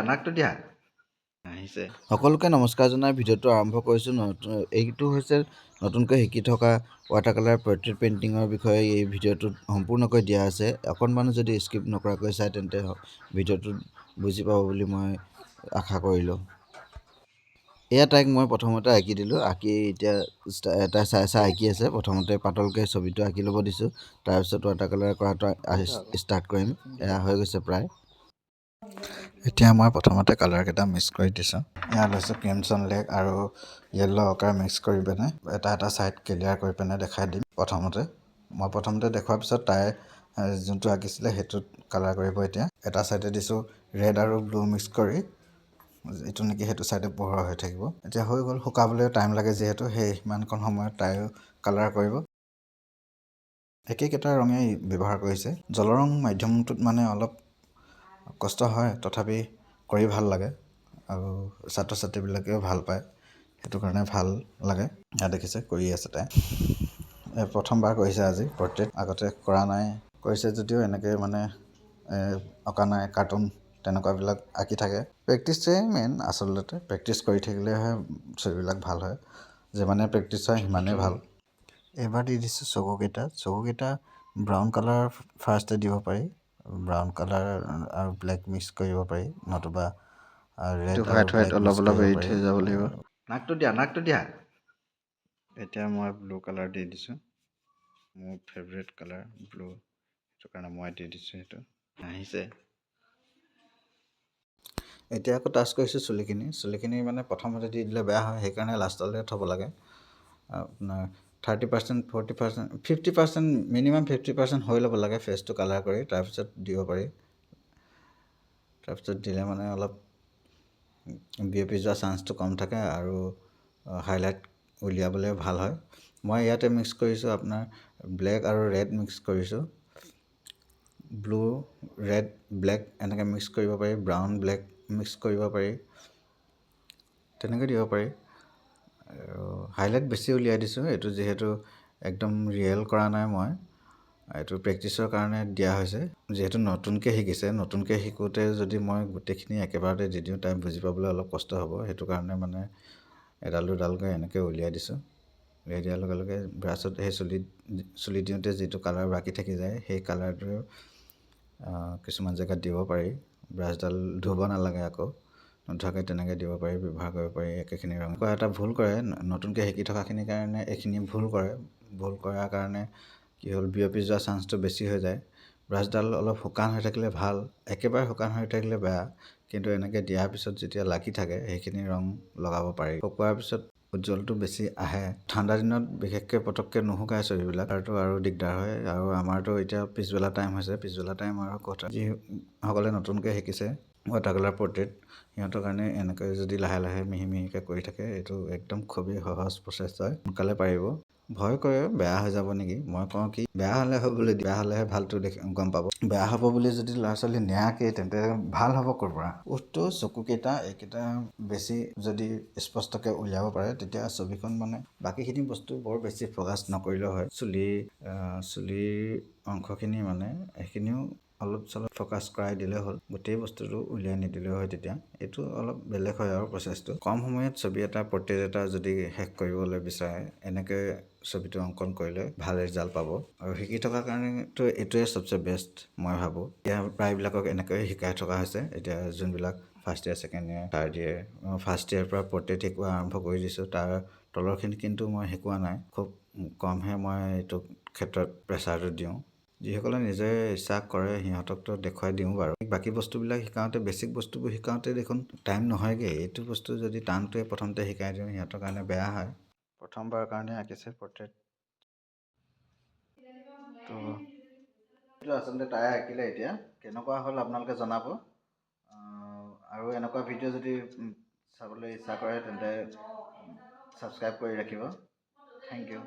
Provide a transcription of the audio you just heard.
নাকটো দিয়া আহিছে। সকলোকে নমস্কাৰ জনাই ভিডিঅ'টো আৰম্ভ কৰিছোঁ। এইটো হৈছে নতুনকৈ শিকি থকা ৱাটাৰ কালাৰ পৰ্ট্ৰেইট পেইণ্টিঙৰ বিষয়ে এই ভিডিঅ'টোত সম্পূৰ্ণকৈ দিয়া আছে। অকণমানো যদি স্কিপ নকৰাকৈ চাই তেন্তে ভিডিঅ'টোত বুজি পাব বুলি মই আশা কৰিলোঁ। এয়া তাইক মই প্ৰথমতে আঁকি দিলোঁ। আঁকি এতিয়া এটা চাই আঁকি আছে। প্ৰথমতে পাতলকৈ ছবিটো আঁকি ল'ব দিছোঁ। তাৰপিছত ৱাটাৰ কালাৰ কৰাটো ষ্টাৰ্ট কৰিম। এয়া হৈ গৈছে প্ৰায়। এতিয়া মই প্ৰথমতে কালাৰকেইটা মিক্স কৰি দিছোঁ। এয়া লৈছোঁ ক্ৰিমছন লেক আৰু য়েল্ল' অকাৰ মিক্স কৰি পিনে এটা ছাইড ক্লিয়াৰ কৰি পিনে দেখাই দিম। প্ৰথমতে দেখুৱাৰ পিছত তাই যোনটো আঁকিছিলে সেইটোত কালাৰ কৰিব। এতিয়া এটা ছাইডে দিছোঁ ৰেড আৰু ব্লু মিক্স কৰি, এইটো নেকি সেইটো ছাইডে পোহৰ হৈ থাকিব। এতিয়া হৈ গ'ল। শুকাবলৈ টাইম লাগে যিহেতু সেই সিমানকণ সময়ত তাইও কালাৰ কৰিব। একেইকেইটা ৰঙেই ব্যৱহাৰ কৰিছে। জলৰং মাধ্যমটোত মানে অলপ কষ্ট হয়, তথাপি কৰি ভাল লাগে আৰু ছাত্ৰ ছাত্ৰীবিলাকেও ভাল পায়, সেইটো কাৰণে ভাল লাগে। দেখিছে কৰি আছে তাই। প্ৰথমবাৰ কৰিছে আজি পৰ্ট্ৰেইট, আগতে কৰা নাই। কৰিছে যদিও এনেকৈ মানে অঁকা নাই, কাৰ্টুন তেনেকুৱাবিলাক আঁকি থাকে। প্ৰেক্টিছেই মেইন আচলতে। প্ৰেক্টিছ কৰি থাকিলেহে ছবিবিলাক ভাল হয়। যিমানে প্ৰেক্টিছ হয় সিমানেই ভাল। এইবাৰ দি দিছোঁ চকুকেইটা ব্ৰাউন কালাৰ ফাৰ্ষ্টে দিব পাৰি। ব্ৰাউন কালাৰ আৰু ব্লেক মিক্স কৰিব পাৰি, নতুবা ৰেড আৰু ব্লেক মিক্স কৰিব পাৰি। যাব লাগিব। নাকটো দিয়া। এতিয়া মই ব্লু কালাৰ দি দিছোঁ। মোৰ ফেভৰেট কালাৰ ব্লু, সেইটো কাৰণে মই দি দিছোঁ। সেইটো আহিছে। এতিয়া আকৌ টাচ কৰিছোঁ চুলিখিনি মানে প্ৰথমতে দি দিলে বেয়া হয়, সেইকাৰণে লাষ্টলৈ থ'ব লাগে। আপোনাৰ 30%, 40%, 50%, মিনিমাম 50% হৈ ল'ব লাগে ফেচটো কালাৰ কৰি, তাৰপিছত দিব পাৰি। তাৰপিছত দিলে মানে অলপ বিয়পি যোৱা চান্সটো কম থাকে আৰু হাইলাইট উলিয়াবলৈ ভাল হয়। মই ইয়াতে মিক্স কৰিছোঁ আপোনাৰ ব্লেক আৰু ৰেড মিক্স কৰিছোঁ। ব্লু, ৰেড, ব্লেক এনেকৈ মিক্স কৰিব পাৰি। ব্ৰাউন ব্লেক মিক্স কৰিব পাৰি, তেনেকৈ দিব পাৰি। আৰু হাইলাইট বেছি উলিয়াই দিছোঁ। এইটো যিহেতু একদম ৰিয়েল কৰা নাই মই, এইটো প্ৰেক্টিছৰ কাৰণে দিয়া হৈছে। যিহেতু নতুনকৈ শিকিছে, নতুনকৈ শিকোঁতে যদি মই গোটেইখিনি একেবাৰতে দি দিওঁ তাই বুজি পাবলৈ অলপ কষ্ট হ'ব। সেইটো কাৰণে মানে এডাল দুডালকৈ এনেকৈ উলিয়াই দিছোঁ। উলিয়াই দিয়াৰ লগে লগে ব্ৰাছত সেই চুলি দিওঁতে যিটো কালাৰ বাকী থাকি যায়, সেই কালাৰটো কিছুমান জেগাত দিব পাৰি। ব্ৰাছডাল ধুব নালাগে, আকৌ নধুৱাকৈ তেনেকৈ দিব পাৰি, ব্যৱহাৰ কৰিব পাৰি একেখিনি ৰং। এটা ভুল কৰে নতুনকৈ শিকি থকাখিনিৰ কাৰণে, এইখিনি ভুল কৰাৰ কাৰণে কি হ'ল, বিয়পি যোৱা চান্সটো বেছি হৈ যায়। ব্ৰাছডাল অলপ শুকান হৈ থাকিলে ভাল, একেবাৰে শুকান হৈ থাকিলে বেয়া। কিন্তু এনেকৈ দিয়াৰ পিছত যেতিয়া লাগি থাকে সেইখিনি ৰং লগাব পাৰি। শুকোৱাৰ পিছত উজ্জ্বলটো বেছি আহে। ঠাণ্ডা দিনত বিশেষকৈ পটককৈ নুশুকায় ছবিবিলাক, আৰু দিগদাৰ হয়। আৰু আমাৰতো এতিয়া পিছবেলা টাইম হৈছে, পিছবেলা টাইম আৰু কথা যিসকলে নতুনকৈ শিকিছে ৱাটাৰ কালাৰ পৰ্ট্ৰেইট, সিহঁতৰ কাৰণে এনেকৈ যদি লাহে লাহে মিহিকৈ কৰি থাকে, এইটো একদম খুবেই সহজ প্ৰচেছ হয়, সোনকালে পাৰিব। ভয় কৰে বেয়া হৈ যাব নেকি, মই কওঁ কি বেয়া হ'লে হ'বলৈ বেয়া হ'লেহে ভালটো গম পাব। বেয়া হ'ব বুলি যদি ল'ৰা ছোৱালী নেয়াকে তেন্তে ভাল হ'ব ক'ৰ পৰা। ওঠটো, চকুকেইটা, এইকেইটা বেছি যদি স্পষ্টকৈ উলিয়াব পাৰে তেতিয়া ছবিখন মানে বাকীখিনি বস্তু বৰ বেছি ফ'কাছ নকৰিলেও হয়। চুলিৰ অংশখিনি মানে সেইখিনিও অলপ চলপ ফ'কাছ কৰাই দিলে হ'ল, গোটেই বস্তুটো উলিয়াই নিদিলেও হয়। তেতিয়া এইটো অলপ বেলেগ হয় আৰু প্ৰচেছটো। কম সময়ত ছবি এটা, পৰ্ট্ৰেইট এটা যদি শেষ কৰিবলৈ বিচাৰে, এনেকৈ ছবিটো অংকন কৰিলে ভাল ৰিজাল্ট পাব। আৰু শিকি থকাৰ কাৰণেতো এইটোৱে চবচে বেষ্ট মই ভাবোঁ। এতিয়া প্ৰায়বিলাকক এনেকৈয়ে শিকাই থকা হৈছে। এতিয়া যোনবিলাক first year, second year, third year, first ইয়েৰৰ পৰা পৰ্ট্ৰেইট শিকোৱা আৰম্ভ কৰি দিছোঁ। তাৰ তলৰখিনি কিন্তু মই শিকোৱা নাই, খুব কমহে মই এইটো ক্ষেত্ৰত প্ৰেছাৰটো দিওঁ। যিসকলে নিজে ইচ্ছা কৰে সিহঁতকতো দেখুৱাই দিওঁ বাৰু। বাকী বস্তুবিলাক শিকাওঁতে, বেছিক বস্তুবোৰ শিকাওঁতে দেখোন টাইম নহয়গৈ। এইটো বস্তু যদি টানটোৱে প্ৰথমতে শিকাই দিওঁ সিহঁতৰ কাৰণে বেয়া হয়। প্ৰথমবাৰৰ কাৰণে আঁকিছে পৰ্ট্ৰেইট, তো এইটো আচলতে তাই আঁকিলে। এতিয়া কেনেকুৱা হ'ল আপোনালোকে জনাব। আৰু এনেকুৱা ভিডিঅ' যদি চাবলৈ ইচ্ছা কৰে তেন্তে ছাবস্ক্ৰাইব কৰি ৰাখিব। Thank U.